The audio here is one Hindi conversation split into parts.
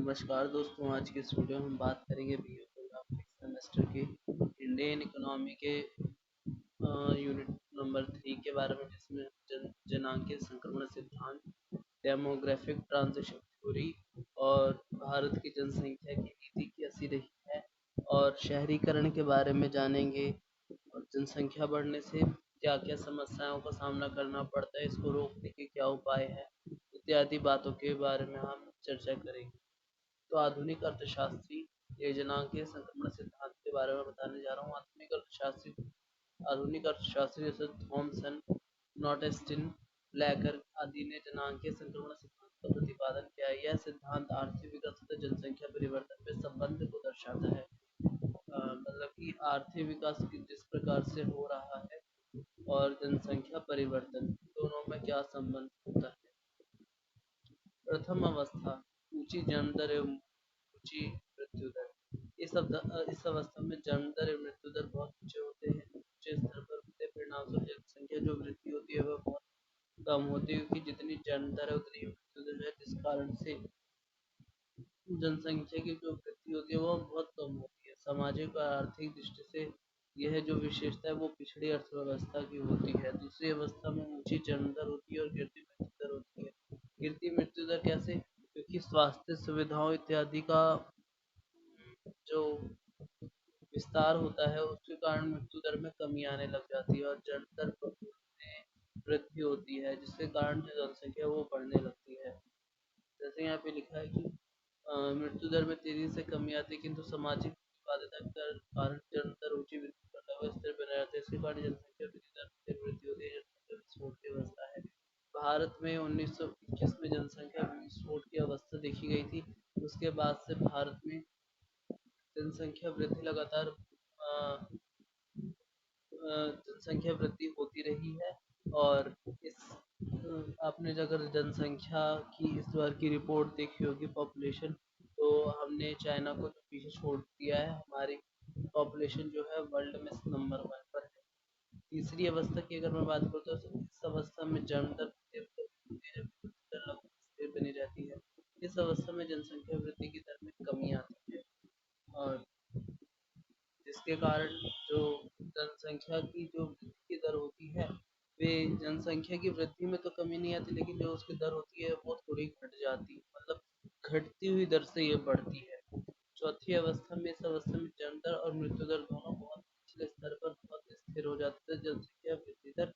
नमस्कार दोस्तों, आज की इस वीडियो में हम बात करेंगे बीए प्रोग्राम सेमेस्टर के इंडियन इकोनॉमी के यूनिट नंबर 3 के बारे में, जिसमें जनांकीय संक्रमण सिद्धांत, डेमोग्राफिक ट्रांजिशन थ्योरी और भारत की जनसंख्या की नीति कैसी रही है और शहरीकरण के बारे में जानेंगे। और जनसंख्या बढ़ने से क्या क्या समस्याओं का सामना करना पड़ता है, इसको रोकने के क्या उपाय हैं, इत्यादि बातों के बारे में हम चर्चा करेंगे। तो योजनांकीय संक्रमण सिद्धांत के बारे में बताने जा रहा हूँ। आधुनिक अर्थशास्त्री जैसे थॉमसन, नॉटेस्टिन, ब्लैकर आदि ने जनांकीय संक्रमण सिद्धांत का प्रतिपादन किया है। यह सिद्धांत आर्थिक विकास तथा जनसंख्या परिवर्तन में संबंध को दर्शाता है। मतलब कि आर्थिक विकास जिस प्रकार से हो रहा है और जनसंख्या परिवर्तन दोनों में क्या संबंध होता है। प्रथम अवस्था, ऊंची जन्म दर एवं ऊंची मृत्यु दर। इस अवस्था में जन्म दर एवं मृत्यु दर बहुत ऊंचे होते हैं। ऊंचे स्तर पर होते परिणामस्वरूप जनसंख्या जो वृद्धि होती है वह बहुत कम होती है, क्योंकि जितनी जन्म दर है उतनी मृत्यु दर है, जिस कारण से जनसंख्या की जो वृद्धि होती है वह बहुत कम होती है। सामाजिक और आर्थिक दृष्टि से यह जो विशेषता है वो पिछड़ी अर्थव्यवस्था की होती है। दूसरी अवस्था में ऊंची जन्म दर होती है और गिरती मृत्यु दर होती है। गिरती मृत्यु दर कैसे? क्योंकि स्वास्थ्य सुविधाओं इत्यादि का जो विस्तार होता है उसके कारण मृत्यु दर में कमी आने लग जाती है और जन्म दर में वृद्धि होती है, जिसके कारण जो जनसंख्या वो बढ़ने लगती है। जैसे यहाँ पे लिखा है कि मृत्यु दर में तेजी से कमी आती है, किंतु सामाजिक बाध्यता के कारण जन्म दर ऊंची वृद्धि पर लगभग स्थिर बने रहते हैं। इसके कारण जनसंख्या वृद्धि दर में वृद्धि होती है। जनसंख्या विस्फोट की अवस्था है। भारत में 1921 में जनसंख्या विस्फोट की अवस्था देखी गई थी। उसके बाद से भारत में जनसंख्या वृद्धि लगातार जनसंख्या वृद्धि होती रही है। और इस आपने अगर जनसंख्या की इस बार की रिपोर्ट देखी होगी, पॉपुलेशन, तो हमने चाइना को तो पीछे छोड़ दिया है। हमारी पॉपुलेशन जो है वर्ल्ड में नंबर 1 पर है। तीसरी अवस्था की अगर मैं बात करूँ तो इस अवस्था में जन्म दर लगभग स्थिर बनी रहती है। इस अवस्था में जनसंख्या वृद्धि की दर में कमी आती है, और जिसके कारण जो जनसंख्या की जो वृद्धि की दर होती है, वे जनसंख्या की वृद्धि में तो कमी नहीं आती, लेकिन जो उसकी दर होती है वो थोड़ी घट जाती है, मतलब घटती हुई दर से ये बढ़ती है। चौथी अवस्था में, इस अवस्था में जन्म दर और मृत्यु दर दोनों बहुत निचले स्तर पर बहुत स्थिर हो जाते हैं। जनसंख्या वृद्धि दर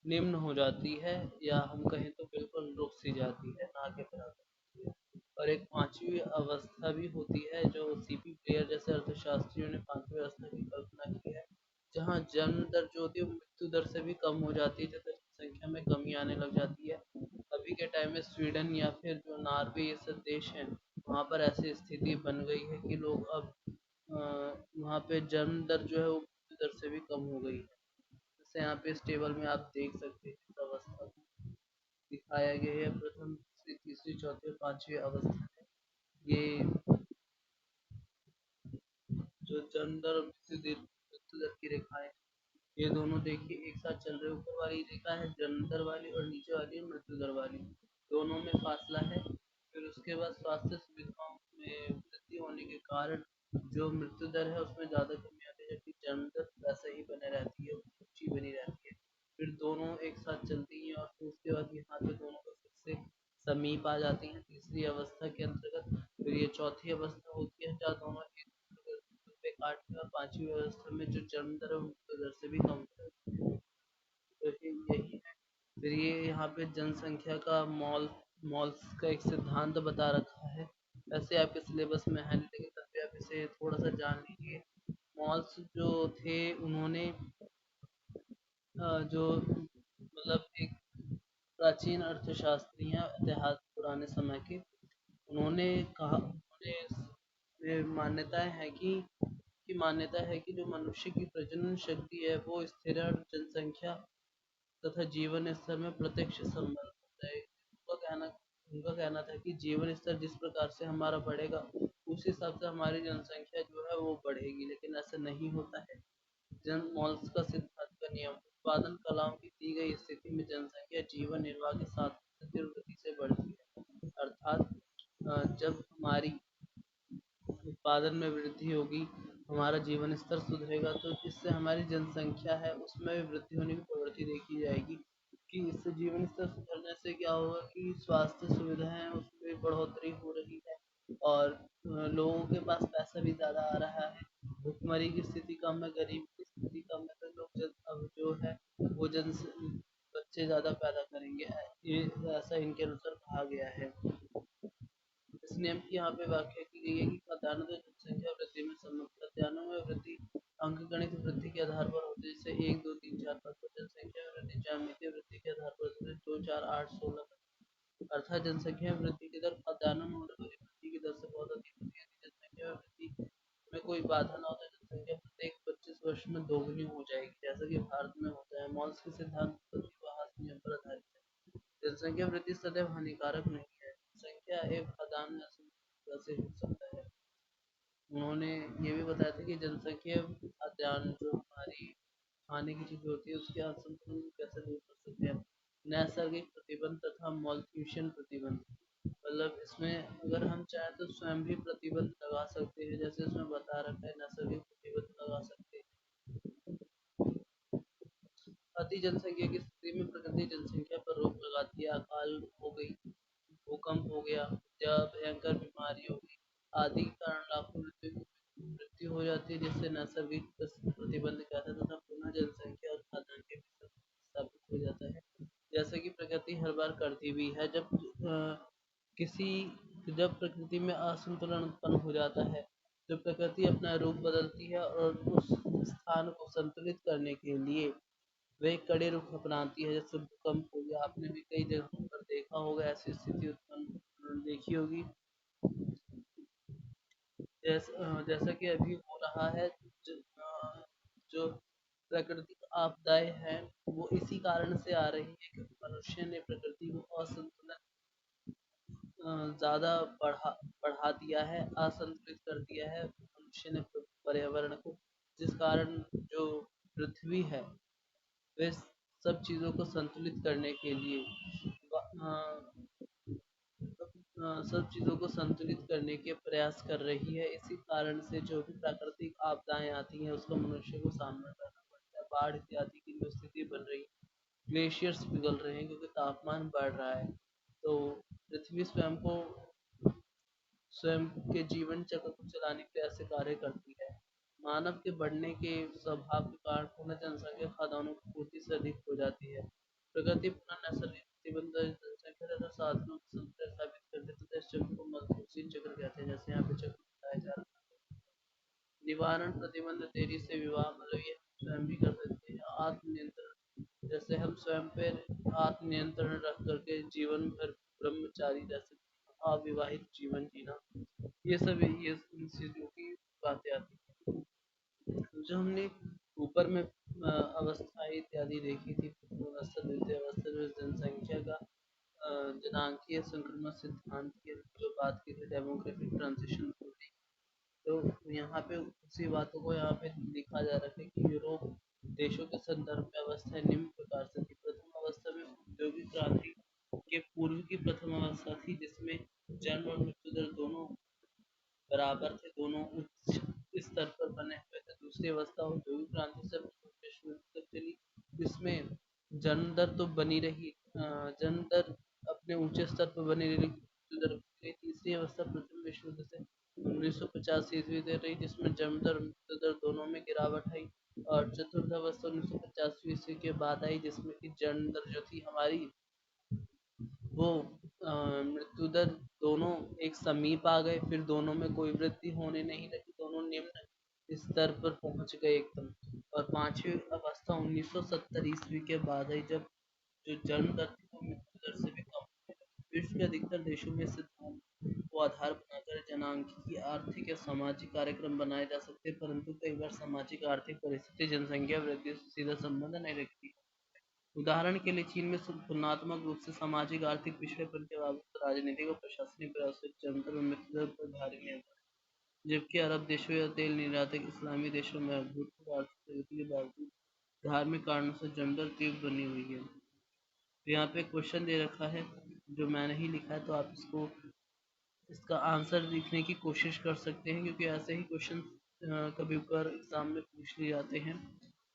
निम्न हो जाती है, या हम कहें तो बिल्कुल रुक सी जाती है, ना के बराबर होती है। और एक पांचवी अवस्था भी होती है जो सीपी प्लेयर जैसे अर्थशास्त्रियों ने पांचवी अवस्था की कल्पना की है, जहाँ जन्म दर जो होती है वो मृत्यु दर से भी कम हो जाती है, तथा जनसंख्या में कमी आने लग जाती है। अभी के टाइम में स्वीडन या फिर जो नॉर्वे ये सब देश हैं, वहाँ पर ऐसी स्थिति बन गई है कि लोग अब वहाँ पे जन्म दर जो है वो मृत्यु दर से भी कम हो गई है। जैसे यहाँ पे इस टेबल में आप देख सकते हैं इस अवस्था को दिखाया गया है। प्रथम, दूसरी, तीसरी, चौथी और पांचवी अवस्था है। ये जो जन्म दर और मृत्यु दर की रेखाएं, ये दोनों देखिए एक साथ चल रहे। ऊपर वाली रेखा है जन्म दर वाली और नीचे वाली है मृत्यु दर वाली। दोनों में फासला है। फिर उसके बाद स्वास्थ्य सुविधाओं में वृद्धि होने के कारण जो मृत्यु दर है उसमें ज़्यादा कमी आती है, जबकि जन्म दर वैसे ही बने रहती है, ऊंची बनी रहती है। फिर दोनों एक साथ चलती हैं और फिर उसके बाद यहाँ पे दोनों का फिर से समीप आ जाती हैं तीसरी अवस्था के अंतर्गत। फिर ये चौथी अवस्था होती है जहाँ दोनों एक पे काट के, और पांचवी अवस्था में जो जन्म दर है वो मृत्यु दर से भी कम है। तो यही है। फिर ये यहाँ पे जनसंख्या का मॉल्स का एक सिद्धांत बता रखा है। वैसे आपके सिलेबस में है नहीं, लेकिन तब भी आप इसे थोड़ा सा जान लीजिए। मॉल्स जो थे उन्होंने जो मतलब एक प्राचीन अर्थशास्त्री हैं, इतिहास पुराने समय के, उन्होंने कहा, उन्होंने मान्यता है कि जो मनुष्य की प्रजनन शक्ति है वो स्थिर है, और जनसंख्या तथा जीवन स्तर में प्रत्यक्ष संबंध होता है। उनका कहना था कि जीवन स्तर जिस प्रकार से हमारा बढ़ेगा उस हिसाब से हमारी जनसंख्या जो है वो बढ़ेगी, लेकिन ऐसा नहीं होता है। जन मॉल्स का सिद्धांत का नियम, उत्पादन कलाओं की दी गई स्थिति में जनसंख्या जीवन निर्वाह के साथ तीव्र गति से बढ़ती है। अर्थात जब हमारी उत्पादन में वृद्धि होगी, हमारा जीवन स्तर सुधरेगा, तो इससे हमारी जनसंख्या है उसमें भी वृद्धि होने की प्रवृत्ति देखी जाएगी। कि इससे जीवन स्तर सुधरने से क्या होगा कि स्वास्थ्य सुविधाएं हैं उसमें भी बढ़ोतरी हो रही है, और लोगों के पास पैसा भी ज़्यादा आ रहा है, भुखमरी की स्थिति कम है, गरीबी की स्थिति कम है, तो लोग अब जो है वो बच्चे ज़्यादा पैदा करेंगे, ये ऐसा इनके अनुसार कहा गया है। इस नियम की यहाँ पे व्याख्या की गई है कि खाद्यान्नों की जनसंख्या वृद्धि में संबंध, खाद्यान्नों में वृद्धि अंकगणित वृद्धि के आधार पर होती है, जैसे 1 2 3 4 5, तो जनसंख्या में वृद्धि ज्यामितीय वृद्धि के आधार पर होती है, 2 4 8 16, अर्थात जनसंख्या में वृद्धि की दर खाद्यान्नों में होने वाली वृद्धि की दर से बहुत अधिक होती है। यदि जनसंख्या में वृद्धि में कोई बाधा न हो तो जनसंख्या प्रत्येक 25 वर्ष में दोगुनी हो जाएगी, जैसा कि भारत में होता है। मॉल्स के सिद्धांत प्रतिभास नियम पर आधारित है। जनसंख्या वृद्धि सदैव हानिकारक नहीं है, जनसंख्या एक खाद्यान्न असंतुलन से हो सकता है। उन्होंने ये भी बताया था कि जनसंख्या खाद्यान्न जो हमारी खाने की चीजें होती है उसके असंतुलन को कैसे दूर कर सकते हैं। नैसर्गिक प्रतिबंध तथा मॉलफ्यूशन प्रतिबंध, मतलब इसमें अगर हम चाहें तो स्वयं भी प्रतिबंध लगा सकते हैं, जैसे इसमें बता रखा है नैसर्गिक प्रतिबंध लगा सकते हैं। अति जनसंख्या की स्थिति में प्रकृति जनसंख्या पर रोक लगाती है, अकाल हो गई, भूकंप हो गया या भयंकर बीमारी हो गई आदि के कारण लाखों मृत्यु हो जाती है, जिससे नैसर्गिक प्रतिबंध कहते हैं तथा पुनः जनसंख्या और खाद्यान्न के बीच स्थापित हो जाता है। जैसे कि प्रकृति हर बार करती भी है, किसी जब प्रकृति में असंतुलन उत्पन्न हो जाता है, जब प्रकृति अपना रूप बदलती है और उस स्थान को संतुलित करने के लिए वे कड़े रुख अपनाती है, जैसे भूकंप हो गया, आपने भी कई जगहों पर देखा होगा ऐसी स्थिति उत्पन्न देखी होगी। जैसा कि अभी हो रहा है, जो प्राकृतिक आपदाएं हैं वो इसी कारण से आ रही है क्योंकि मनुष्य ने प्रकृति को असंतुलन ज़्यादा बढ़ा दिया है, असंतुलित कर दिया है मनुष्य ने पर्यावरण को, जिस कारण जो पृथ्वी है वे सब चीज़ों को संतुलित करने के लिए सब चीज़ों को संतुलित करने के प्रयास कर रही है। इसी कारण से जो भी प्राकृतिक आपदाएं आती हैं उसका मनुष्य को सामना करना पड़ता है। बाढ़ इत्यादि की जो स्थिति बन रही है, ग्लेशियर्स पिघल रहे हैं क्योंकि तापमान बढ़ रहा है, तो पृथ्वी स्वयं के जीवन चक्र को चलाने के लिए ऐसे कार्य करती है। मानव के बढ़ने के स्वभाव के कारण पुनः जनसंख्या खाद्यान्नों की पूर्ति से अधिक हो जाती है। प्रगति पुनः नैसर्गिक प्रतिबंध जनसंख्या तथा साधनों की संतुलन स्थापित करते तथा इस चक्र को मल्थूसी चक्र कहते हैं, जैसे यहाँ पे चक्र बताया जा रहा है। निवारण प्रतिबंध, देरी से विवाह, मतलब ये स्वयं भी कर सकते हैं। आत्मनियंत्रण, जैसे हम स्वयं पर आत्मनियंत्रण रख करके जीवन भर ब्रह्मचारी रह सकते हैं, अविवाहित जीवन जीना, ये सब ये इन चीजों की बातें आती हैं। जो हमने ऊपर में अवस्था इत्यादि देखी थी, अवस्था द्वितीय अवस्था में जनसंख्या का जनांकीय संक्रमण सिद्धांत की जो बात की थी, डेमोग्राफिक ट्रांजिशन थ्योरी, तो यहाँ पे उसी बातों को यहाँ पे लिखा जा रहा है कि यूरोप देशों के संदर्भ में अवस्थाएं निम्न प्रकार से थी। प्रथम अवस्था में औद्योगिक क्रांति के पूर्व की प्रथम अवस्था थी, जिसमें जन्म और मृत्यु दर दोनों बराबर थे, दोनों उच्च स्तर पर बने हुए थे। दूसरी अवस्था औद्योगिक क्रांति से प्रथम विश्व युद्ध तक चली, जिसमें जन्म दर तो बनी रही, जन्म दर अपने ऊंचे स्तर पर बनी रही, मृत्यु दर बनी रही। तीसरी अवस्था प्रथम विश्व युद्ध से 1950 ईस्वी तक रही, जिसमें जन्म दर मृत्यु दर दोनों में गिरावट आई। और चतुर्थ अवस्था 1950 ईस्वी के बाद आई, जिसमें कि जन्म दर जो थी हमारी वो मृत्यु दर दोनों एक समीप आ गए, फिर दोनों में कोई वृद्धि होने नहीं लगी, दोनों निम्न स्तर पर पहुंच गए एकदम। और पांचवी अवस्था 1970 ईस्वी के बाद आई, जब जो जन्म दर थी वो मृत्यु दर से भी कम होने लगी। विश्व के अधिकतर देशों में सिद्धांत को आधार बनाकर जनांकीय आर्थिक या सामाजिक कार्यक्रम बनाए जा सकते हैं, परंतु कई बार सामाजिक आर्थिक परिस्थिति जनसंख्या वृद्धि से सीधा संबंध नहीं रखती। उदाहरण के लिए चीन में तुलनात्मक रूप से सामाजिक आर्थिक पिछड़ेपन के बावजूद राजनीतिक और प्रशासनिक प्रयासों के जंतर और मृत्यु दर पर भारी नियंत्रण, जबकि अरब देशों या तेल निर्यातक इस्लामी देशों में अभूतपूर्व आर्थिक प्रगति के बावजूद धार्मिक कारणों से जन्म दर तीव्र बनी हुई है। तो यहाँ पे क्वेश्चन दे रखा है जो मैंने ही लिखा है, तो आप इसको इसका आंसर लिखने की कोशिश कर सकते हैं, क्योंकि ऐसे ही क्वेश्चन कभी कभार एग्जाम में पूछ लिए जाते हैं।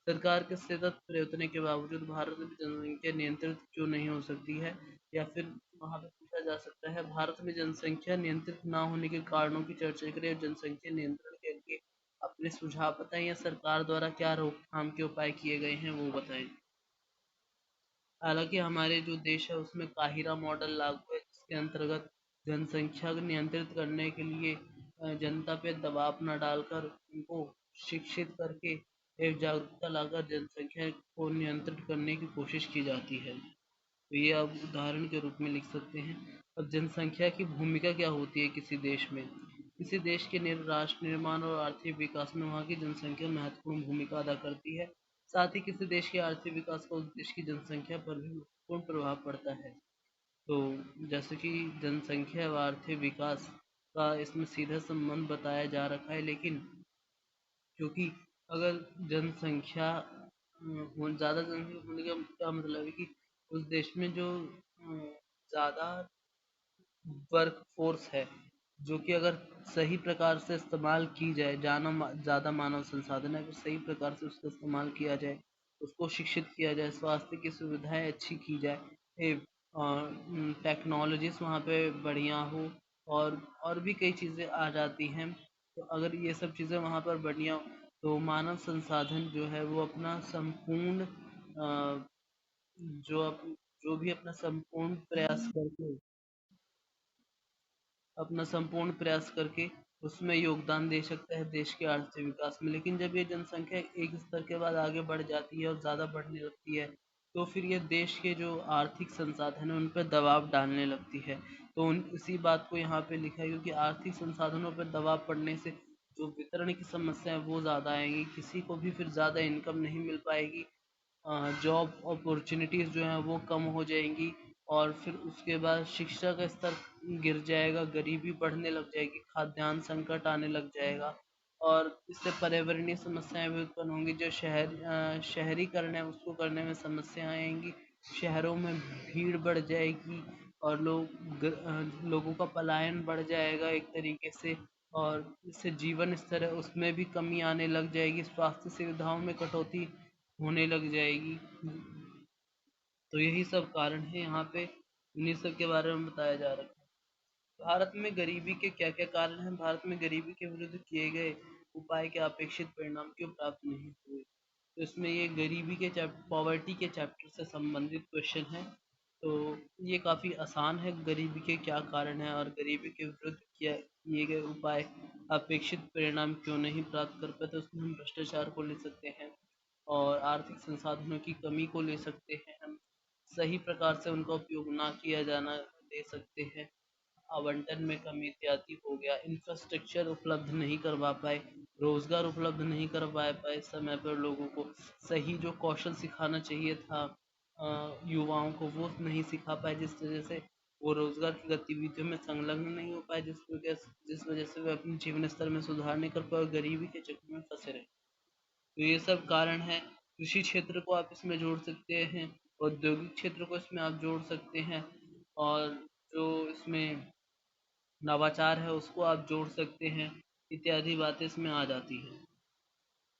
सरकार के सतत प्रयत्न के बावजूद भारत में जनसंख्या नियंत्रित क्यों नहीं हो सकती है? या फिर वहाँ पे पूछा जा सकता है, भारत में जनसंख्या नियंत्रित ना होने के कारणों की चर्चा करें और जनसंख्या नियंत्रण के लिए अपने सुझाव बताएं, या सरकार द्वारा क्या रोकथाम के उपाय किए गए हैं वो बताएं। हालांकि हमारे जो देश है उसमें काहिरा मॉडल लागू है, जिसके अंतर्गत जनसंख्या को नियंत्रित करने के लिए जनता पे दबाव न डालकर उनको शिक्षित करके एक जागरूकता लाकर जनसंख्या को नियंत्रित करने की कोशिश की जाती है। तो ये आप उदाहरण के रूप में लिख सकते हैं। अब जनसंख्या की भूमिका क्या होती है किसी देश में? किसी देश के राष्ट्र निर्माण और आर्थिक विकास में वहाँ की जनसंख्या महत्वपूर्ण भूमिका अदा करती है। साथ ही किसी देश के आर्थिक विकास का उस देश की जनसंख्या पर भी महत्वपूर्ण प्रभाव पड़ता है। तो जैसे कि जनसंख्या व आर्थिक विकास का इसमें सीधा संबंध बताया जा रखा है, लेकिन क्योंकि अगर जनसंख्या ज़्यादा जनसंख्या होने का क्या मतलब है कि उस देश में जो ज़्यादा वर्क फोर्स है, जो कि अगर सही प्रकार से इस्तेमाल की जाए, ज़्यादा मानव संसाधन है, अगर सही प्रकार से उसका इस्तेमाल किया जाए, उसको शिक्षित किया जाए, स्वास्थ्य की सुविधाएं अच्छी की जाए, टेक्नोलॉजीज वहाँ पे बढ़िया हो, और भी कई चीज़ें आ जाती हैं। तो अगर ये सब चीज़ें वहाँ पर बढ़िया हो, तो मानव संसाधन जो है वो अपना संपूर्ण जो अप, जो भी अपना संपूर्ण प्रयास करके उसमें योगदान दे सकता है देश के आर्थिक विकास में। लेकिन जब ये जनसंख्या एक स्तर के बाद आगे बढ़ जाती है और ज़्यादा बढ़ने लगती है, तो फिर ये देश के जो आर्थिक संसाधन है उन पर दबाव डालने लगती है। तो इसी बात को यहाँ पे लिखा है, क्योंकि आर्थिक संसाधनों पर दबाव पड़ने से जो वितरण की समस्या है वो ज़्यादा आएगी, किसी को भी फिर ज़्यादा इनकम नहीं मिल पाएगी, जॉब अपॉर्चुनिटीज़ जो हैं वो कम हो जाएंगी, और फिर उसके बाद शिक्षा का स्तर गिर जाएगा, गरीबी बढ़ने लग जाएगी, खाद्यान्न संकट आने लग जाएगा, और इससे पर्यावरणीय समस्याएं भी उत्पन्न होंगी। जो शहरीकरण है उसको करने में समस्याएं आएंगी, शहरों में भीड़ बढ़ जाएगी, और लोगों का पलायन बढ़ जाएगा एक तरीके से, और इससे जीवन स्तर है उसमें भी कमी आने लग जाएगी, स्वास्थ्य सुविधाओं में कटौती होने लग जाएगी। तो यही सब कारण है यहाँ पे, इन्हीं सब के बारे में बताया जा रहा है। भारत में गरीबी के क्या क्या कारण हैं? भारत में गरीबी के विरुद्ध किए गए उपाय के अपेक्षित परिणाम क्यों प्राप्त नहीं हुए? तो इसमें ये गरीबी के पॉवर्टी के चैप्टर से संबंधित क्वेश्चन है। तो ये काफ़ी आसान है, गरीबी के क्या कारण है और गरीबी के विरुद्ध किए गए उपाय अपेक्षित परिणाम क्यों नहीं प्राप्त कर पाए। तो उसमें हम भ्रष्टाचार को ले सकते हैं, और आर्थिक संसाधनों की कमी को ले सकते हैं हम, सही प्रकार से उनका उपयोग ना किया जाना ले सकते हैं, आवंटन में कमी इत्यादि हो गया, इंफ्रास्ट्रक्चर उपलब्ध नहीं करवा पाए, रोजगार उपलब्ध नहीं करवा पाए समय पर लोगों को, सही जो कौशल सिखाना चाहिए था युवाओं को वो नहीं सिखा पाए, जिस वजह से वो रोजगार की गतिविधियों में संलग्न नहीं हो पाए, जिस वजह से वे अपने जीवन स्तर में सुधार नहीं कर पाए और गरीबी के चक्कर में फंसे रहे। तो ये सब कारण है। कृषि क्षेत्र को आप इसमें जोड़ सकते हैं, औद्योगिक क्षेत्र को इसमें आप जोड़ सकते हैं, और जो इसमें नवाचार है उसको आप जोड़ सकते हैं, इत्यादि बातें इसमें आ जाती हैं।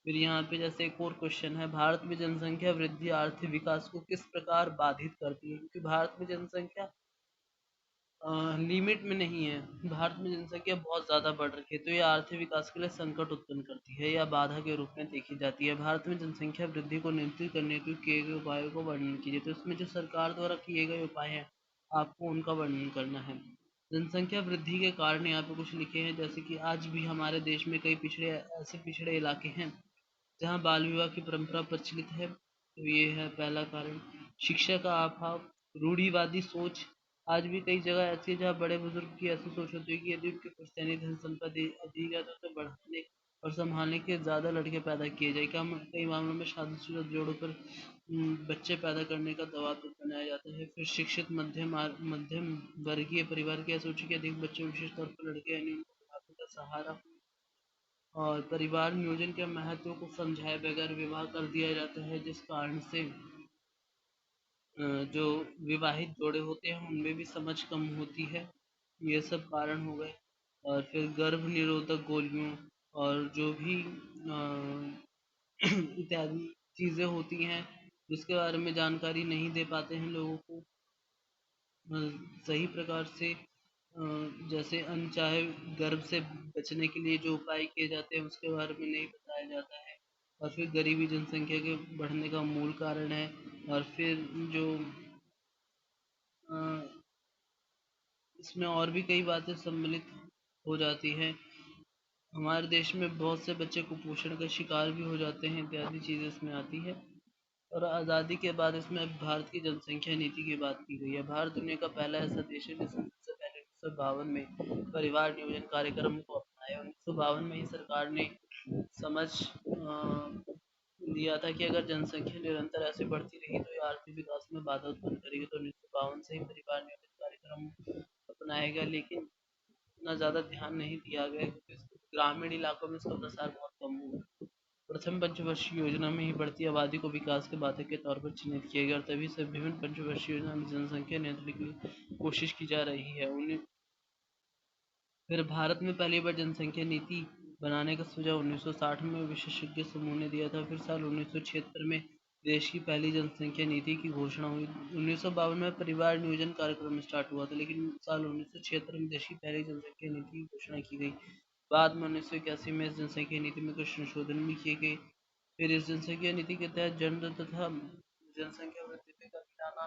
फिर यहाँ पे जैसे एक और क्वेश्चन है, भारत में जनसंख्या वृद्धि आर्थिक विकास को किस प्रकार बाधित करती है? क्योंकि भारत में जनसंख्या लिमिट में नहीं है, भारत में जनसंख्या बहुत ज़्यादा बढ़ रही है, तो ये आर्थिक विकास के लिए संकट उत्पन्न करती है या बाधा के रूप में देखी जाती है। भारत में जनसंख्या वृद्धि को नियंत्रित करने के किए गए उपायों को वर्णन कीजिए। तो इसमें जो सरकार द्वारा किए गए उपाय हैं आपको उनका वर्णन करना है। जनसंख्या वृद्धि के कारण यहाँ पे कुछ लिखे हैं, जैसे कि आज भी हमारे देश में कई पिछड़े इलाके हैं जहाँ बाल विवाह की परंपरा प्रचलित है। तो ये है पहला कारण। शिक्षा का अभाव, रूढ़िवादी सोच, आज भी कई जगह ऐसी है जहाँ बड़े बुजुर्ग की ऐसी सोच होती है कि यदि उनकी पुश्तैनी धन संपत्ति अधिक है तो उसे बढ़ाने और संभालने के ज़्यादा लड़के पैदा किए जाए। कई मामलों में शादीशुदा जोड़ों पर बच्चे पैदा करने का दबाव तो बनाया जाता है। फिर शिक्षित मध्यम वर्गीय परिवार की यह सोच है कि अधिक बच्चे, विशेष तौर पर लड़के, यानी उनको बुढ़ापे का सहारा, और परिवार नियोजन के महत्व को समझाए बगैर विवाह कर दिया जाता है, जिस कारण से जो विवाहित जोड़े होते हैं उनमें भी समझ कम होती है। ये सब कारण हो गए। और फिर गर्भ निरोधक गोलियों और जो भी इत्यादि चीज़ें होती हैं जिसके बारे में जानकारी नहीं दे पाते हैं लोगों को अ, सही प्रकार से, जैसे अनचाहे गर्भ से बचने के लिए जो उपाय किए जाते हैं उसके बारे में नहीं बताया जाता है। और फिर गरीबी जनसंख्या के बढ़ने का मूल कारण है। और फिर जो अ, इसमें और भी कई बातें सम्मिलित हो जाती हैं। हमारे देश में बहुत से बच्चे कुपोषण का शिकार भी हो जाते हैं, इत्यादि चीज़ें इसमें आती है। और आज़ादी के बाद इसमें भारत की जनसंख्या नीति की बात की गई है। भारत दुनिया का पहला ऐसा देश है जिसने सबसे पहले 1952 में परिवार नियोजन कार्यक्रम को अपनाया। 1952 में ही सरकार ने समझ लिया था कि अगर जनसंख्या निरंतर ऐसे बढ़ती रही तो ये आर्थिक विकास में बाधा उत्पन्न करेगी, तो 1952 से ही परिवार नियोजन कार्यक्रम अपनाया गया। लेकिन इतना ज़्यादा ध्यान नहीं दिया गया क्योंकि ग्रामीण इलाकों में इसका प्रसार बहुत कम हुआ। प्रथम पंचवर्षीय योजना में ही बढ़ती आबादी को विकास के बाधक के तौर पर चिन्हित किया गया और तभी से विभिन्न पंचवर्षीय योजना में जनसंख्या नियंत्रण के लिए कोशिश की जा रही है। उन्हें फिर भारत में पहली बार जनसंख्या नीति बनाने का सुझाव 1960 में विशेषज्ञ समूह ने दिया था। फिर साल 1976 में देश की पहली जनसंख्या नीति की घोषणा हुई। 1952 में परिवार नियोजन कार्यक्रम स्टार्ट हुआ था, लेकिन साल 1976 में देश की पहली जनसंख्या नीति की घोषणा की गई। बाद में 1981 में इस जनसंख्या नीति में कुछ संशोधन भी किए गए। फिर इस जनसंख्या नीति के तहत जेंडर तथा जनसंख्या वृद्धि पे कर मिटाना,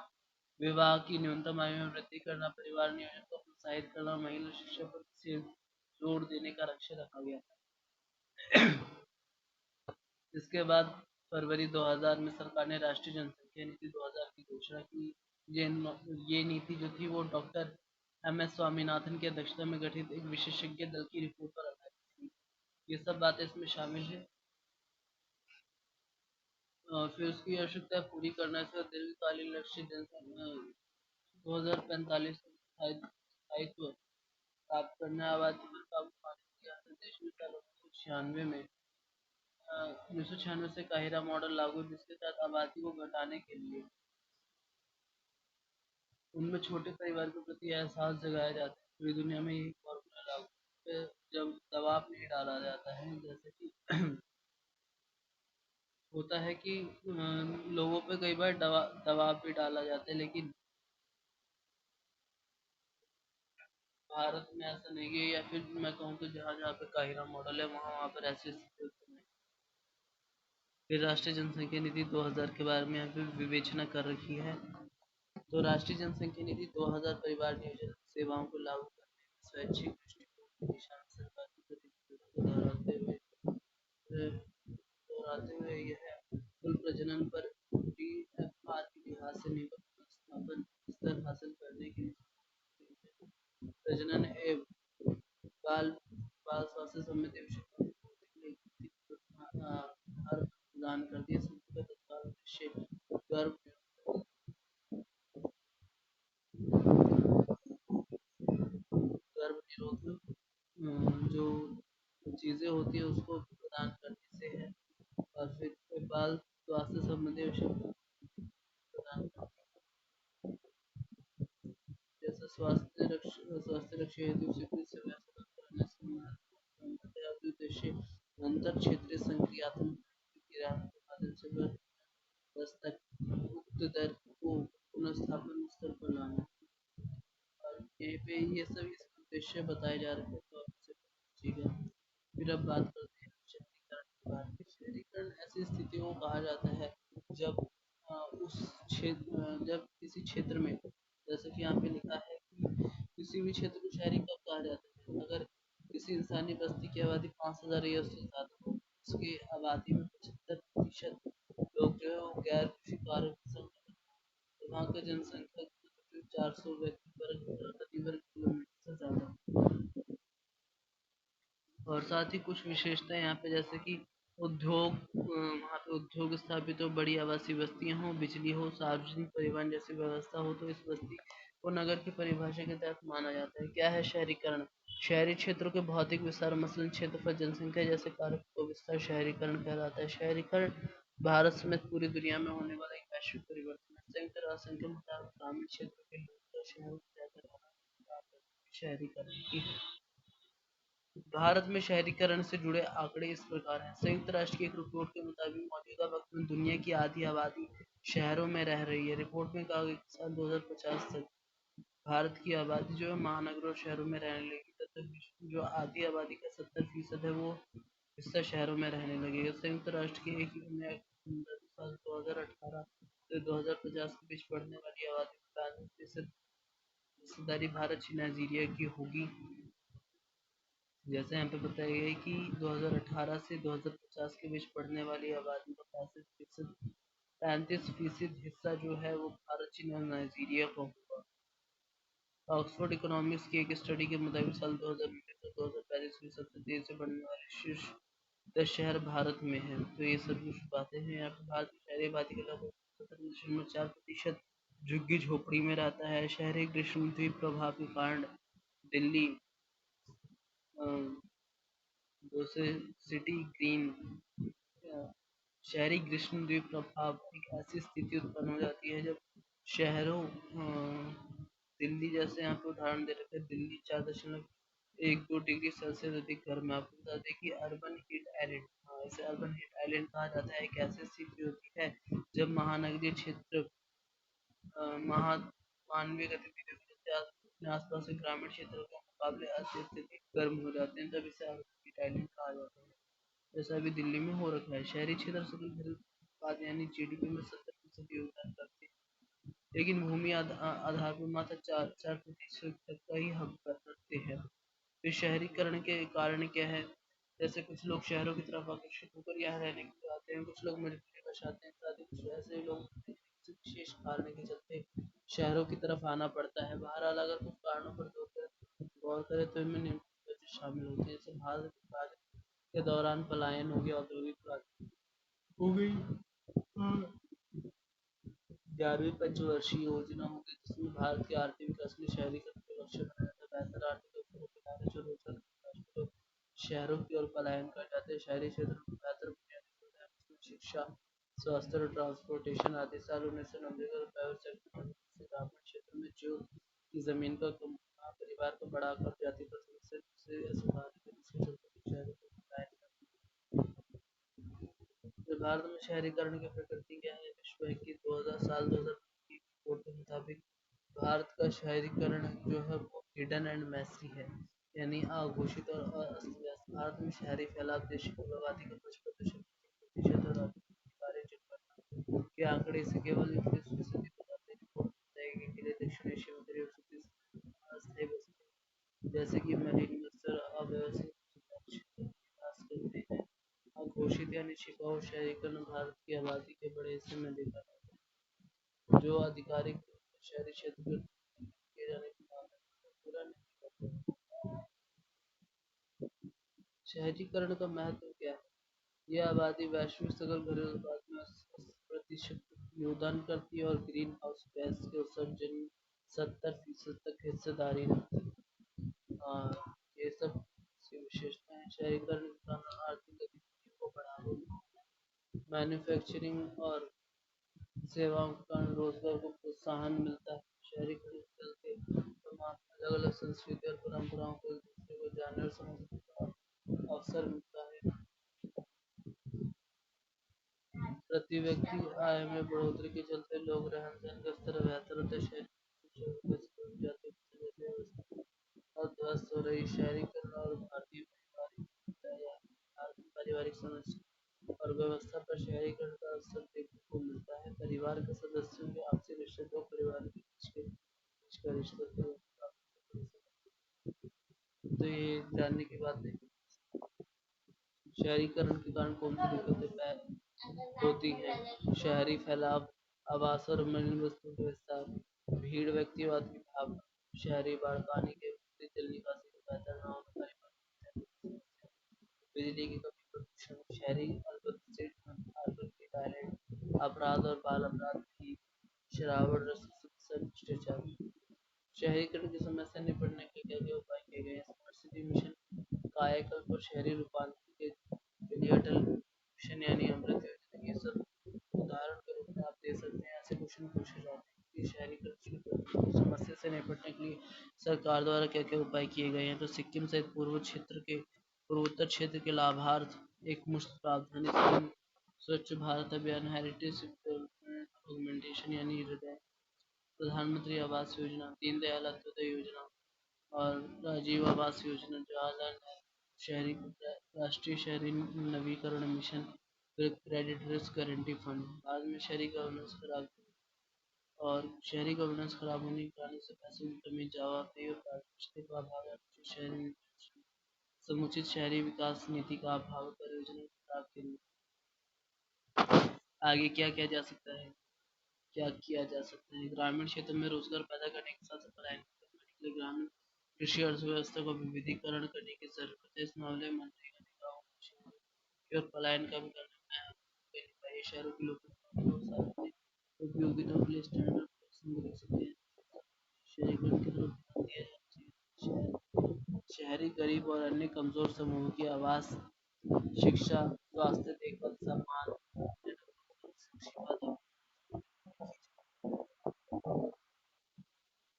विवाह की न्यूनतम आयु में वृद्धि करना, परिवार नियोजन को प्रोत्साहित करना, महिला शिक्षा पर विशेष जोर देने का लक्ष्य रखा गया था। इसके बाद फरवरी 2000 में सरकार ने राष्ट्रीय जनसंख्या नीति 2000 की घोषणा की। ये ये नीति जो थी वो डॉक्टर एम एस स्वामीनाथन की अध्यक्षता में गठित एक विशेषज्ञ दल की रिपोर्ट पर आधारित थी। ये सब बातें इसमें शामिल है। फिर उसकी आवश्यकता पूरी करना है, दीर्घकालीन लक्ष्य जनसंख्या 2045 स्थायित्व प्राप्त करना है, आबादी पर काबू पाने के लिए देश में साल 1996 में 1996 से काहिरा मॉडल लागू, जिसके तहत आबादी को घटाने के लिए उनमें छोटे परिवार के प्रति एहसास जगाया जाता है। पूरी दुनिया में यही फॉर्मूला लागू है। जब दबाव नहीं डाला जाता है, जैसे कि होता है कि लोगों पे कई बार दबाव भी डाला जाता है, लेकिन भारत में ऐसा नहीं है। या फिर मैं कहूँ तो जहाँ जहाँ पे काहिरा मॉडल है वहाँ वहाँ पर ऐसी स्थिति उत्पन्न है। फिर राष्ट्रीय जनसंख्या नीति 2000 के बारे में यहाँ पे विवेचना कर रखी है। तो राष्ट्रीय जनसंख्या नीति 2000 परिवार नियोजन सेवाओं को लागू करने में स्वैच्छिक दृष्टिकोण की दिशा में सरकार की प्रतिबद्धता को दोहराते हुए यह कुल प्रजनन पर DFR के लिहाज से न्यूनतम स्थापन स्तर हासिल करने के लिए प्रजनन एवं बाल बाल स्वास्थ्य संबंधी विषयों को आधार प्रदान करती है। संस्था का तत्काल उद्देश्य गर्भ गर्भ निरोधक जो चीज़ें होती है उसको प्रदान करने से है। और फिर बाल स्वास्थ्य संबंधी विषय प्रदान करती है, जैसे स्वास्थ्य रक्षा हेतु स्वीकृत सेवाएं प्रदान करने से उद्देश्य अंतर क्षेत्रीय संक्रियात्मक की राह के माध्यम से वर्ष तक उक्त दर को पुनर्स्थापन स्तर पर लाना। और यहीं पे ये सब इस उद्देश्य बताए जा रहे हैं, तो आप इसे समझिएगा। फिर अब बात करते हैं शहरीकरण के बारे में। शहरीकरण ऐसी स्थितियों को कहा जाता है जब उस क्षेत्र जब किसी क्षेत्र में, जैसे कि यहाँ पे लिखा है कि किसी भी क्षेत्र को शहरी कब कहा जाता है, अगर किसी इंसानी बस्ती की आबादी 5000 या उससे ज्यादा हो, उसकी आबादी में 75% लोग जो है वो गैर कृषि कार्य में संलग्न हैं, तो वहाँ का जनसंख्या 400 व्यक्ति वर्ग प्रति वर्ग किलोमीटर से ज्यादा। और साथ ही कुछ विशेषताएं यहाँ पे, जैसे कि उद्योग, वहाँ पे उद्योग स्थापित हो, बड़ी आवासीय बस्तियां हो, बिजली हो, सार्वजनिक परिवहन जैसी व्यवस्था हो, तो इस बस्ती को नगर की परिभाषा के तहत माना जाता है। क्या है शहरीकरण? शहरी क्षेत्रों के भौतिक विस्तार, मसलन क्षेत्रफल, जनसंख्या जैसे कारक को विस्तार शहरीकरण कहलाता है। शहरीकरण भारत समेत पूरी दुनिया में होने वाला एक वैश्विक परिवर्तन है। संयुक्त राष्ट्र संघ के मुताबिक ग्रामीण क्षेत्रों के लोग शहरों में जाकर रहना शहरीकरण की। भारत में शहरीकरण से जुड़े आंकड़े इस प्रकार हैं। संयुक्त राष्ट्र की एक रिपोर्ट के मुताबिक मौजूदा वक्त में दुनिया की आधी आबादी शहरों में रह रही है। रिपोर्ट में कहा गया कि साल 2050 तक भारत की आबादी जो है महानगरों और शहरों में रहने लगी तथा विश्व जो आधी आबादी का 70% है वो हिस्सा शहरों में रहने लगेगा। संयुक्त राष्ट्र के एक नया साल 2018 से 2050 के बीच बढ़ने वाली आबादी में 42% हिस्सेदारी भारत, चीन, नाइजीरिया की होगी। जैसे यहाँ पे बताया गया है कि 2018 से 2050 के बीच बढ़ने वाली आबादी का 35% हिस्सा जो है वो भारत, चीन और नाइजीरिया का होगा। ऑक्सफोर्ड इकोनॉमिक्स की एक स्टडी के मुताबिक साल 2019 से 2035 में सबसे तेजी से बढ़ने वाले शीर्ष 10 शहर भारत में हैं। तो ये सब कुछ बातें हैं। यहाँ पे भारत की शहरी आबादी का लगभग 77.4% झुग्गी झोपड़ी में रहता है। शहरी ग्रीष्म द्वीप प्रभाव के कारण दिल्ली दूसरे सिटी ग्रीन शहरी ग्रीष्म द्वीप प्रभाव एक ऐसी स्थिति उत्पन्न हो जाती है जब शहरों दिल्ली जैसे यहाँ पे उदाहरण दे रखे हैं, दिल्ली 4.12 डिग्री सेल्सियस अधिक गर्म है। आपको बता दें कि अर्बन हीट आइलैंड, इसे अर्बन हीट आइलैंड कहा जाता है। एक ऐसी स्थिति होती है जब महानगरीय क्षेत्र महा मानवीय गतिविधियों की वजह से अपने आसपास के ग्रामीण क्षेत्रों के मुकाबले अत्यधिक गर्म हो जाते हैं, तब इसे अर्बन हीट आइलैंड कहा जाता है। जैसा अभी दिल्ली में हो रखा है। शहरी क्षेत्र सकल घरेलू उत्पाद यानी जीडीपी में 70% योगदान करते हैं, लेकिन भूमि आधार पर मात्र 4% तक का ही हक रखते हैं। फिर शहरीकरण के कारण क्या है? जैसे कुछ लोग शहरों की तरफ आकर्षित होकर यहाँ रहने के लिए आते हैं, कुछ लोग मजबूरी में चाहते हैं, साथ ही कुछ ऐसे लोग किसी विशेष कारण के चलते शहरों की तरफ आना पड़ता है। बहरहाल अगर कुछ कारणों पर गौर करें तो इनमें निम्न वजह शामिल होती है, जैसे भारत के दौरान पलायन हो गया, औद्योगिक क्रांति हो गई, 11वीं पंचवर्षीय योजना हो गई जिसमें भारत के आर्थिक विकास के लिए शहरीकरण को लक्ष्य बनाया था। बेहतर आर्थिक अवसरों के कारण जो रोजगार लोग शहरों की ओर पलायन कर जाते हैं। शहरी क्षेत्रों में बेहतर बुनियादी सुविधाएं जिसमें शिक्षा, स्वास्थ्य और ट्रांसपोर्टेशन आदि। साल 1990 का प्राइवेट सेक्टर से ग्रामीण क्षेत्र में जो की जमीन का कम परिवार को बड़ा कर जाती पर समस्या से सुधारने के जिसके चलते शहरों को पलायन भारत में शहरीकरण की प्रकृति क्या है? विश्व बैंक की 2000 की रिपोर्ट के मुताबिक भारत का शहरीकरण जो है वो हिडन एंड मैसी है, यानी अघोषित और अस्त व्यस्त। भारत में शहरी फैलाव देश की आबादी का 55% और अधिकारिक जनगणना के आंकड़े से केवल 21% बताते हैं। रिपोर्ट बताएगी कि दक्षिण एशिया में करीब 37 अस्थायी बस्तियां जैसे कि मरीन बस्तर अव्यवस्थित विकास करते हैं। घोषित यानी छिपा हुआ शहरीकरण भारत की आबादी के बड़े हिस्से में देखा जाता है, जो आधिकारिक शहरी क्षेत्र में किए जाने के मामले में पूरा नहीं करते। शहरीकरण का महत्व क्या है? यह आबादी वैश्विक सकल घरेलू उत्पाद में 80% योगदान करती है और ग्रीन हाउस गैस के उत्सर्जन 70% तक हिस्सेदारी रखती है। ये सब विशेषताएं शहरीकरण के कारण आर्थिक गतिविधियों को बढ़ावा मिलता है, मैन्युफैक्चरिंग और सेवाओं के कारण रोजगार को प्रोत्साहन मिलता है। शहरीकरण के चलते तमाम अलग अलग संस्कृति और परंपराओं को एक दूसरे को जानने और समझने का अवसर मिलता है। प्रति व्यक्ति आय में बढ़ोतरी के चलते लोग रहन सहन का स्तर बेहतर होता है। शहरी जाते ध्वस्त हो रही शहरीकरण और भारतीय पारिवारिक समस्या और व्यवस्था पर शहरीकरण का असर देखने को मिलता है। परिवार के सदस्यों के आपसी रिश्ते दो परिवार के बीच का रिश्ता तो ये जानने की बात है। शहरीकरण के कारण कौन सी दिक्कतें होती हैं? शहरी फैलाव, आवास और मलिन वस्तुओं का विस्तार, भीड़, व्यक्तिवाद की भावना, शहरी बाढ़, पानी के जल निकासी का बेहतर न होना, बिजली की कमी, प्रदूषण, शहरी अर्बन टैलेंट, अपराध और बाल अपराध भी, शराब और भ्रष्टाचार। शहरीकरण की समस्या निपटने के क्या क्या उपाय किए गए हैं? स्मार्ट सिटी मिशन, कायाकल्प और शहरी रूपांतरण के लिए अटल मिशन यानी अमृत योजना, ये सब उदाहरण के रूप में आप दे सकते हैं। ऐसे क्वेश्चन पूछे जाते हैं कि शहरीकरण की समस्या से निपटने के लिए सरकार द्वारा क्या-क्या उपाय किए गए हैं? तो सिक्किम सहित पूर्वोत्तर क्षेत्र के लाभार्थ एकमुश्त प्रावधान स्कीम, स्वच्छ भारत अभियान, हेरिटेज डेवलपमेंट ऑगमेंटेशन यानी हृदय, प्रधानमंत्री आवास योजना, दीनदयाल अंत्योदय योजना और राजीव आवास योजना, जवाहरलाल नेहरू शहरी राष्ट्रीय शहरी नवीकरण मिशन, फिर क्रेडिट रिस्क गारंटी फंड। बाद में शहरी गवर्नेंस खराब होने के कारण से पैसों की कमी, जवाब पे और पारदर्शिता का अभाव, राष्ट्रीय शहरी नीति, समुचित शहरी विकास नीति का अभाव, परियोजना की खराब के लिए। आगे क्या किया जा सकता है? क्या किया जा सकता है? ग्रामीण क्षेत्र में रोजगार पैदा करने के साथ साथ पलायन को कम करने के लिए ग्रामीण कृषि अर्थव्यवस्था को विविधीकरण करने की जरूरत है। इस मामले में मनरेगा ने गाँव कृषि और पलायन का भी करना है। कई शहरों के लोगों को सार्वजनिक उपयोगिताओं के लिए स्टैंडर्ड शहरीकरण की तरफ ध्यान दिया जाना चाहिए। शहरी गरीब और अन्य कमजोर समूहों की आवास, शिक्षा, स्वास्थ्य देखभाल, सम्मान,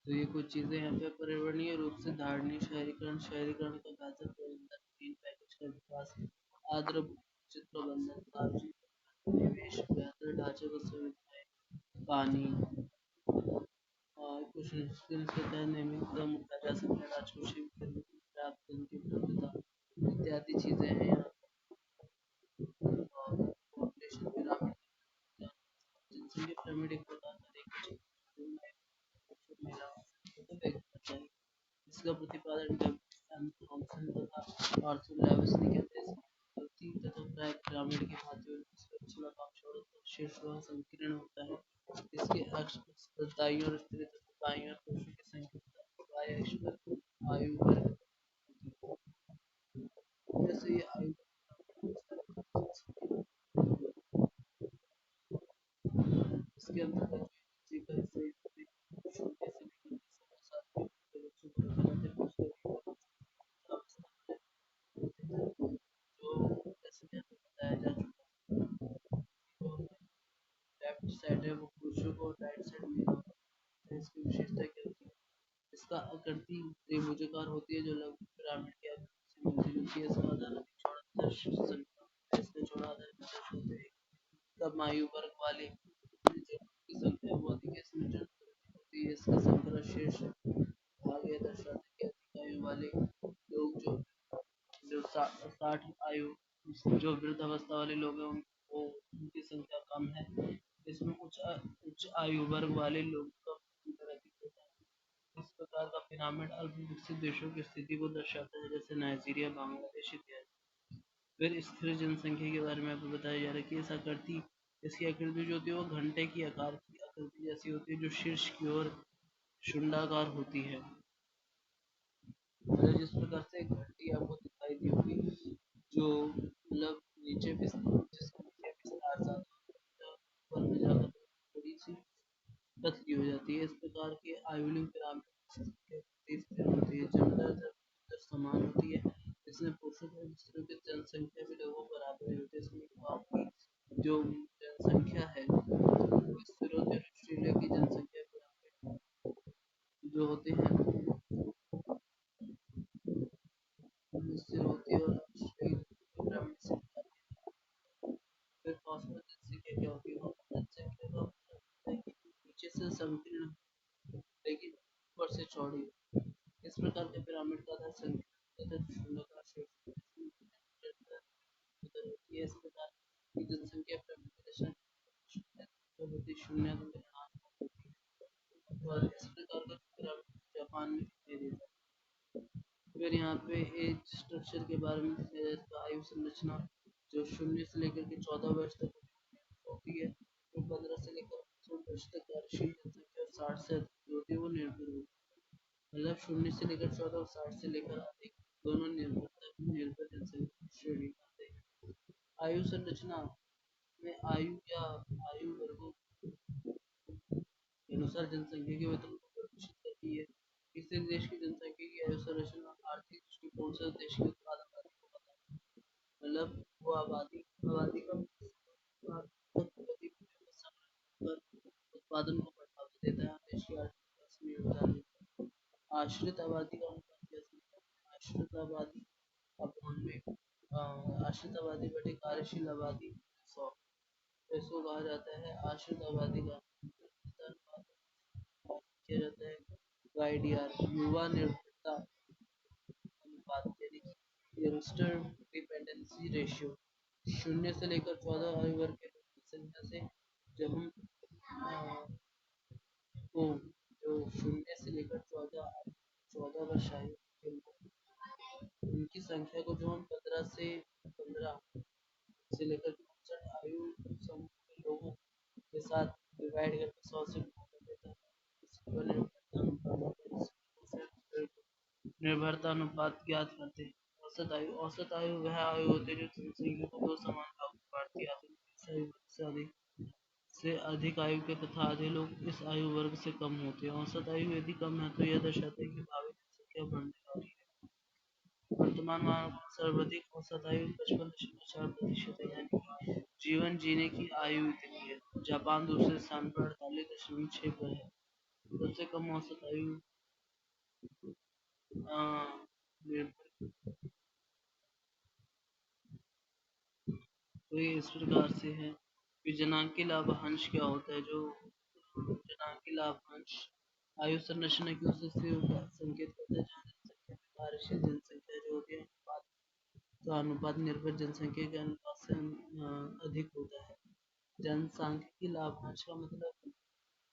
तो ये कुछ चीजें हैं। फिर पर्यावरणीय रूप से धारणीय शहरीकरण का बेहतर प्रबंधन, ग्रीन पैकेज का विकास, आर्द्र उचित प्रबंधन, सार्वजनिक निवेश, बेहतर ढांचागत सुविधाएं, पानी और कुछ स्किल्स के तहत नियमित कदम उठाया जा सकता है। राजकोषीय विकल्प की पर्याप्त धन की उपलब्धता इत्यादि चीजें हैं यहाँ। और पॉपुलेशन पिरामिड, जनसंख्या पिरामिड एक प्रकार का देखा जाए इसका प्रतिपादन डब्ल्यू एम थॉमसन तथा आर्थर लेविस ने किया था। धरती तथा प्राय पिरामिड के माध्यम से पिछला शीर्ष संकीर्ण होता है। इसके अक्ष दाईं ओर स्त्री तथा बाईं ओर पुरुषों की संख्या बाएं अक्ष पर आयु वर्ग, जैसे ये आयु इसके अंतर्गत जीवन से छोटे से लेकर 10 साल के बच्चों को बताते हैं उसको जो जैसे कि हमें बताया जा चुका है। लेफ्ट साइड है वो पुरुषों को, राइट साइड महिलाओं को। इसकी विशेषता क्या होती है? इसका आकृति त्रिभुजाकार होती है जो लगभग पिरामिड के आकृति से मिलती जुलती है। इसका आधार अधिक चौड़ा तथा इसका चौड़ा आधार 50 होते हैं। कम आयु वर्ग वाले की संख्या वो अधिक है, इसमें जन होती है। इसका संग्रह शीर्ष भाग यह दर्शाता है कि अधिक आयु वाले लोग जो 60 आयु जो वृद्ध अवस्था वाले लोग हैं वो उनकी संख्या कम है। इसमें उच्च आयु वर्ग वाले लोगों का अंतर अधिक होता है। इस प्रकार का पिरामिड अल्प विकसित देशों की स्थिति को दर्शाता है, जैसे नाइजीरिया, बांग्लादेश इत्यादि। फिर स्थिर जनसंख्या के बारे में आपको बताया जा रहा है कि इसकी आकृति जो होती है वो घंटे की आकार की आकृति जैसी होती है, जो शीर्ष की ओर शुंडाकार होती है। मतलब जिस प्रकार से एक घंटी आपको दिखाई दी होगी जो मतलब नीचे जिसके नीचे विस्तार सा ऊपर में जाकर थोड़ी सी पतली हो जाती है। इस प्रकार के आयुलिंग पिरामिड स्थिर होती है, जड़ समान होती है। इसमें पुरुषों और स्त्रियों की जनसंख्या भी लगभग बराबर ही होती है। इसमें गाँव की जो जनसंख्या है वो स्थिर होती है। ऑस्ट्रेलिया की जनसंख्या पिरामिड जो होते हैं स्थिर होती है और ऑस्ट्रेलिया पिरामिड से फिर औसत जनसंख्या क्या होती है? औसत जनसंख्या का मतलब होता है कि नीचे से संकीर्ण लेकिन ऊपर से चौड़ी। इस प्रकार के पिरामिड का आधार संकीर्ण तथा शून्याकार शेष होती है। इस प्रकार की जनसंख्या पिरामिड की दशा होती शून्य और इस प्रकार का पिरामिड जापान में दिखाई देता है। फिर यहाँ पे एज स्ट्रक्चर के बारे में बताया जाता है। आयु संरचना जो 0 से लेकर के 14 वर्ष तक होती है, जो 15 से लेकर 65 वर्ष तक कार्यशील जनसंख्या और 60 से अधिक होती है वो निर्भर होती है। मतलब 0 से लेकर 14 और 60 से लेकर अधिक दोनों निर्भर जनसंख्या श्रेणी आते हैं। आयु संरचना में आयु वर्गों के अनुसार जनसंख्या के वेतन को प्रदर्शित करती है। किसी देश की जनसंख्या की आयु संरचना आर्थिक दृष्टिकोण से देश के उत्पादन आदि को बताती है। मतलब वो आबादी का प्रगति पर उत्पादन को बढ़ावा देता है, देश की आर्थिक विकास में योगदान देता है। आश्रित आबादी बटे कार्यशील आबादी 100। तो इसको कहा जाता है आश्रित आबादी का अनुपात किया जाता है YDR, युवा निर्भरता अनुपात, यानी कि यंगस्टर डिपेंडेंसी रेशियो। 0 से लेकर 14 आयु वर्ग के लोगों की संख्या से जब हम को जो 0 से लेकर 14 वर्ष आयु के लोग, उनकी संख्या को जो हम 15 से लेकर 64 आयु समूह के लोगों के साथ डिवाइड करके 100 से गुणा कर देते हैं। निर्भरता अनुपात ज्ञात करते हैं। औसत आयु वह आयु होती है जो जनसंख्या को दो समान भागों में बांटती है। इस आयु वर्ग से अधिक आयु के तथा आधे लोग इस आयु वर्ग से कम होते हैं। औसत आयु यदि कम है तो यह दर्शाता है कि भावी जनसंख्या बढ़ने वाली है। वर्तमान मानव की सर्वाधिक औसत आयु 55.4% है, यानी कि जीवन जीने की आयु इतनी है। जापान दूसरे स्थान पर 48.6 पर है। सबसे कम औसत आयु निर्भर, तो ये इस प्रकार से है कि जनांकी लाभांश क्या होता है। जो जनांकी लाभांश आयु संरचना की उस स्थिति का संकेत करता है जहाँ जनसंख्या में कार्यशील जनसंख्या जो होती है तो अनुपात निर्भर जनसंख्या के अनुपात से अधिक होता है। जनसांख्यिकी लाभांश का मतलब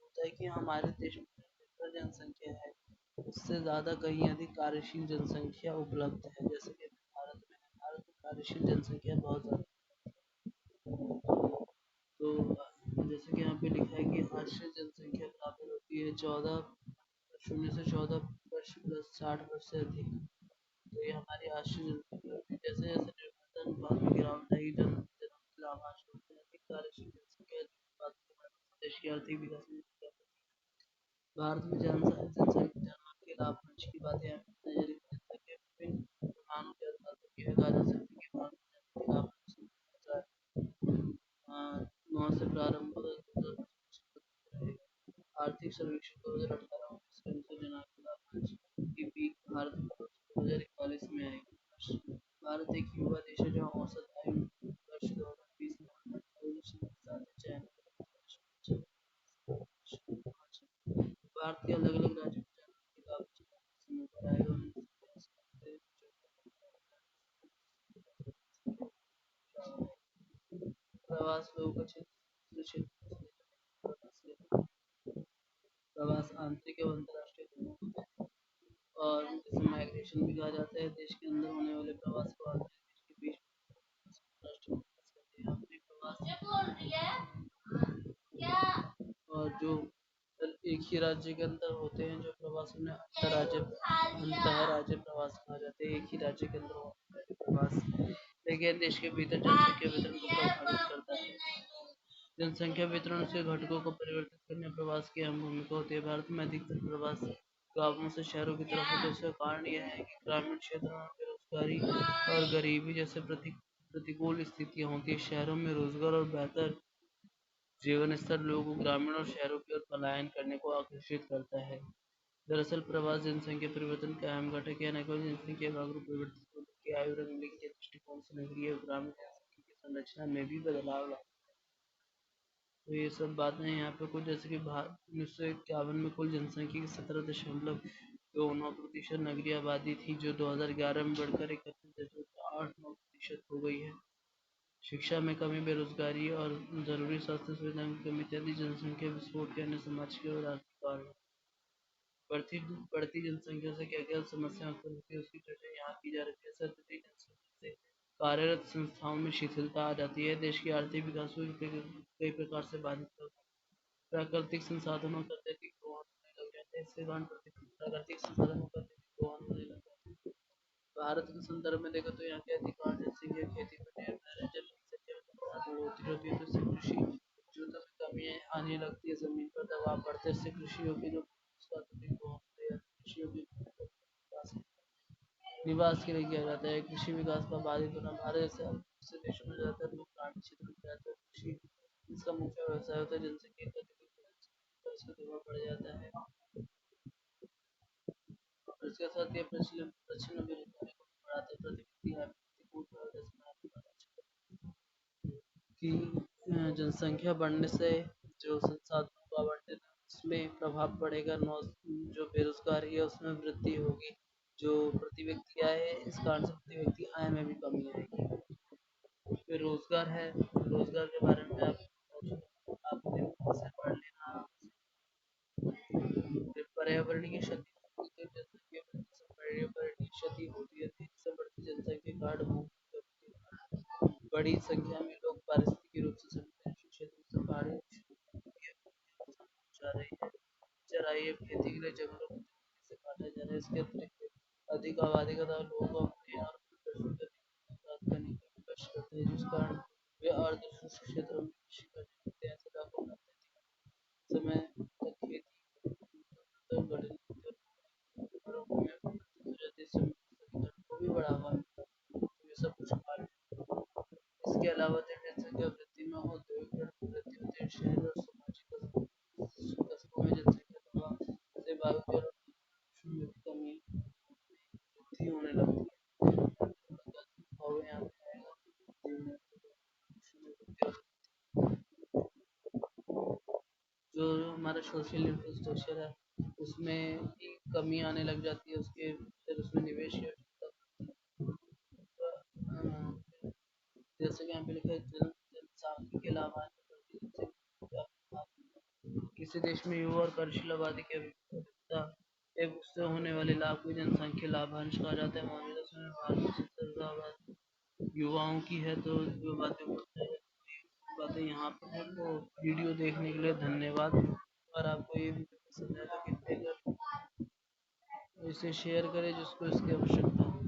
होता है कि हमारे देश में निर्भर जनसंख्या है उससे ज़्यादा कहीं अधिक कार्यशील जनसंख्या उपलब्ध है। जैसे कि भारत में कार्यशील जनसंख्या बहुत ज़्यादा। तो जैसे कि यहाँ पे लिखा है कि आश्रित जनसंख्या बराबर होती है 0 से 14 वर्ष प्लस 60 वर्ष से अधिक। तो ये हमारी आश्रित जनसंख्या होती है। जैसे जैसे निर्भरता अनुपात में गिरावट आई जन लाभांश होते हैं। अधिक कार्यशील जनसंख्या अनुपात के बढ़ने से देश की आर्थिक विकास में भारत में जनसंख्या के लाभांश की बातें जनसंख्या विभिन्न प्रमाणों के आधार पर यह कहा जा सकता है कि भारत में लाभांश 2009 से प्रारंभ आर्थिक सर्वेक्षण 2018-19 के अनुसार जनांक लाभांश की पीक भारत में 2041 में आएगी। भारत एक युवा देश है जहाँ औसत आयु वर्ष 2020 में 48.7 है। भारत के अलग अलग राज्यों में जनांक लाभांश समय पर आएगा। प्रवास लोगों का क्षेत्र प्रवास आंतरिक एवं अंतर्राष्ट्रीय दोनों होते हैं और जिसे माइग्रेशन भी कहा जाता है। देश के अंदर होने वाले प्रवास को आंतरिक देश के बीच राष्ट्रीय कहते हैं। अपने प्रवास और जो एक ही राज्य के अंदर होते हैं जो प्रवास उन्हें अंतरराज्य प्रवास कहा जाता है। एक ही राज्य के अंदर होने वाले प्रवास लेकिन देश के भीतर जनसंख्या वितरण को प्रभावित करता है। जनसंख्या वितरण से घटकों को परिवर्तित करने में प्रवास की अहम भूमिका होती है। भारत में अधिकतर प्रवास गांवों से शहरों की तरफ होते हैं। इसका कारण यह है कि ग्रामीण क्षेत्रों में बेरोजगारी और गरीबी जैसे प्रतिकूल स्थितियां होती है। शहरों में रोजगार और बेहतर जीवन स्तर लोगों को ग्रामीण और शहरों की ओर पलायन करने को आकर्षित करता है। दरअसल प्रवास जनसंख्या परिवर्तन का अहम घटक है। न केवल जनसंख्या भाग परिवर्तित हो बल्कि आयु रंग लिंग के दृष्टिकोण से नगरीय और ग्रामीण जनसंख्या की संरचना में भी बदलाव लाता है। तो ये सब बातें यहाँ पे कुछ जैसे कि 1951 में कुल जनसंख्या की 17.29% नगरीय आबादी थी जो 2011 में बढ़कर 31.89% हो गई है। शिक्षा में कमी, बेरोजगारी और जरूरी स्वास्थ्य सुविधाओं की कमी इत्यादि जनसंख्या विस्फोट के अन्य सामाजिक और आर्थिक कारण। बढ़ती बढ़ती जनसंख्या से क्या क्या समस्या उत्पन्न होती है उसकी चर्चा यहाँ की जा रही है। अत्यधिक जनसंख्या से कार्यरत संस्थाओं में शिथिलता आ जाती है। देश की आर्थिक विकास को कई प्रकार से बाधित करता है। प्राकृतिक संसाधनों का अत्यधिक दोहन होने लग जाता है। इसके कारण प्राकृतिक संसाधनों का अत्यधिक दोहन होने लगता है। भारत के संदर्भ में देखो तो यहाँ के अधिकांश जनसंख्या खेती पर निर्भर है। जब जनसंख्या में बढ़ोतरी होती है तो इससे कृषि उपज में कमी आने लगती है। जमीन पर दबाव बढ़ते हैं। इससे कृषि योग्य जो उसका अत्यधिक दोहन होता है। कृषि योग्य निवास के लिए किया जाता है। कृषि विकास का बाधित होना भारत जैसे देशों में ज्यादातर लोग ग्रामीण क्षेत्र में रहते हैं। कृषि इसका मुख्य व्यवसाय होता है। जनसंख्या का इसका दबाव बढ़ जाता है और इसके साथ ही पश्चिम में बेरोजगारी को बढ़ाते हैं। प्रतिनिधि कि जनसंख्या बढ़ने से जो संसाधनों का आवंटन है उसमें प्रभाव पड़ेगा। जो बेरोजगारी है उसमें वृद्धि होगी। जो प्रति व्यक्ति आय है इस कारण से प्रति व्यक्ति आय में भी कमी आएगी। फिर रोजगार है, रोजगार के बारे में आपने से पढ़ लेना। फिर पर्यावरणीय क्षति, तो जनसंख्या वृद्धि से पर्यावरणीय क्षति होती है। तेजी से बढ़ती जनसंख्या कारण भूमि की बड़ी संख्या में लोग पारिस्थितिक रूप से संवेदनशील क्षेत्रों से पहाड़ी जा रही है। चराई और खेती के लिए जंगलों को तेजी से काटा जा रहा है। इसके अतिरिक्त अधिक आबादी का लोग अपने और प्रदर्शन करने प्राप्त करने की कोशिश करते हैं, जिस कारण वे अर्ध शुष्क क्षेत्रों में कृषि करने लगते हैं। ऐसे इलाकों में समय तक खेती तो गठन को भी बढ़ावा मिलता है। तो ये सब कुछ कारण है। इसके अलावा जनसंख्या वृद्धि में औद्योगिक वृद्धि होती है। शहर और सामाजिक कस्बों में जनसंख्या दबाव से वायु जल और प्रदूषण में भी कमी वृद्धि होने लगती है। और यहाँ पे आएगा प्रदूषण में वृद्धि जो हमारा सोशल इंफ्रास्ट्रक्चर है उसमें भी कमी आने लग जाती है। उसके फिर उसमें निवेश की आवश्यकता पड़ती है। जैसे कि यहाँ पे लिखा है जनसांख्यिकी के लाभांश किसी देश में युवा और कार्यशील आबादी की अभिवृद्धि एक उससे होने वाले लाभ को जनसंख्या लाभांश कहा जाता है। मौजूदा समय में भारत में 70% आबादी युवाओं की है। तो जो बातें यहाँ पर है। तो वीडियो देखने के लिए धन्यवाद। अगर आपको ये वीडियो पसंद आए तो कृपया इसे शेयर करें जिसको इसकी आवश्यकता हो।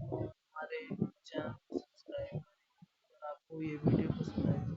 हमारे चैनल को सब्सक्राइब करें। अगर आपको ये वीडियो पसंद आए तो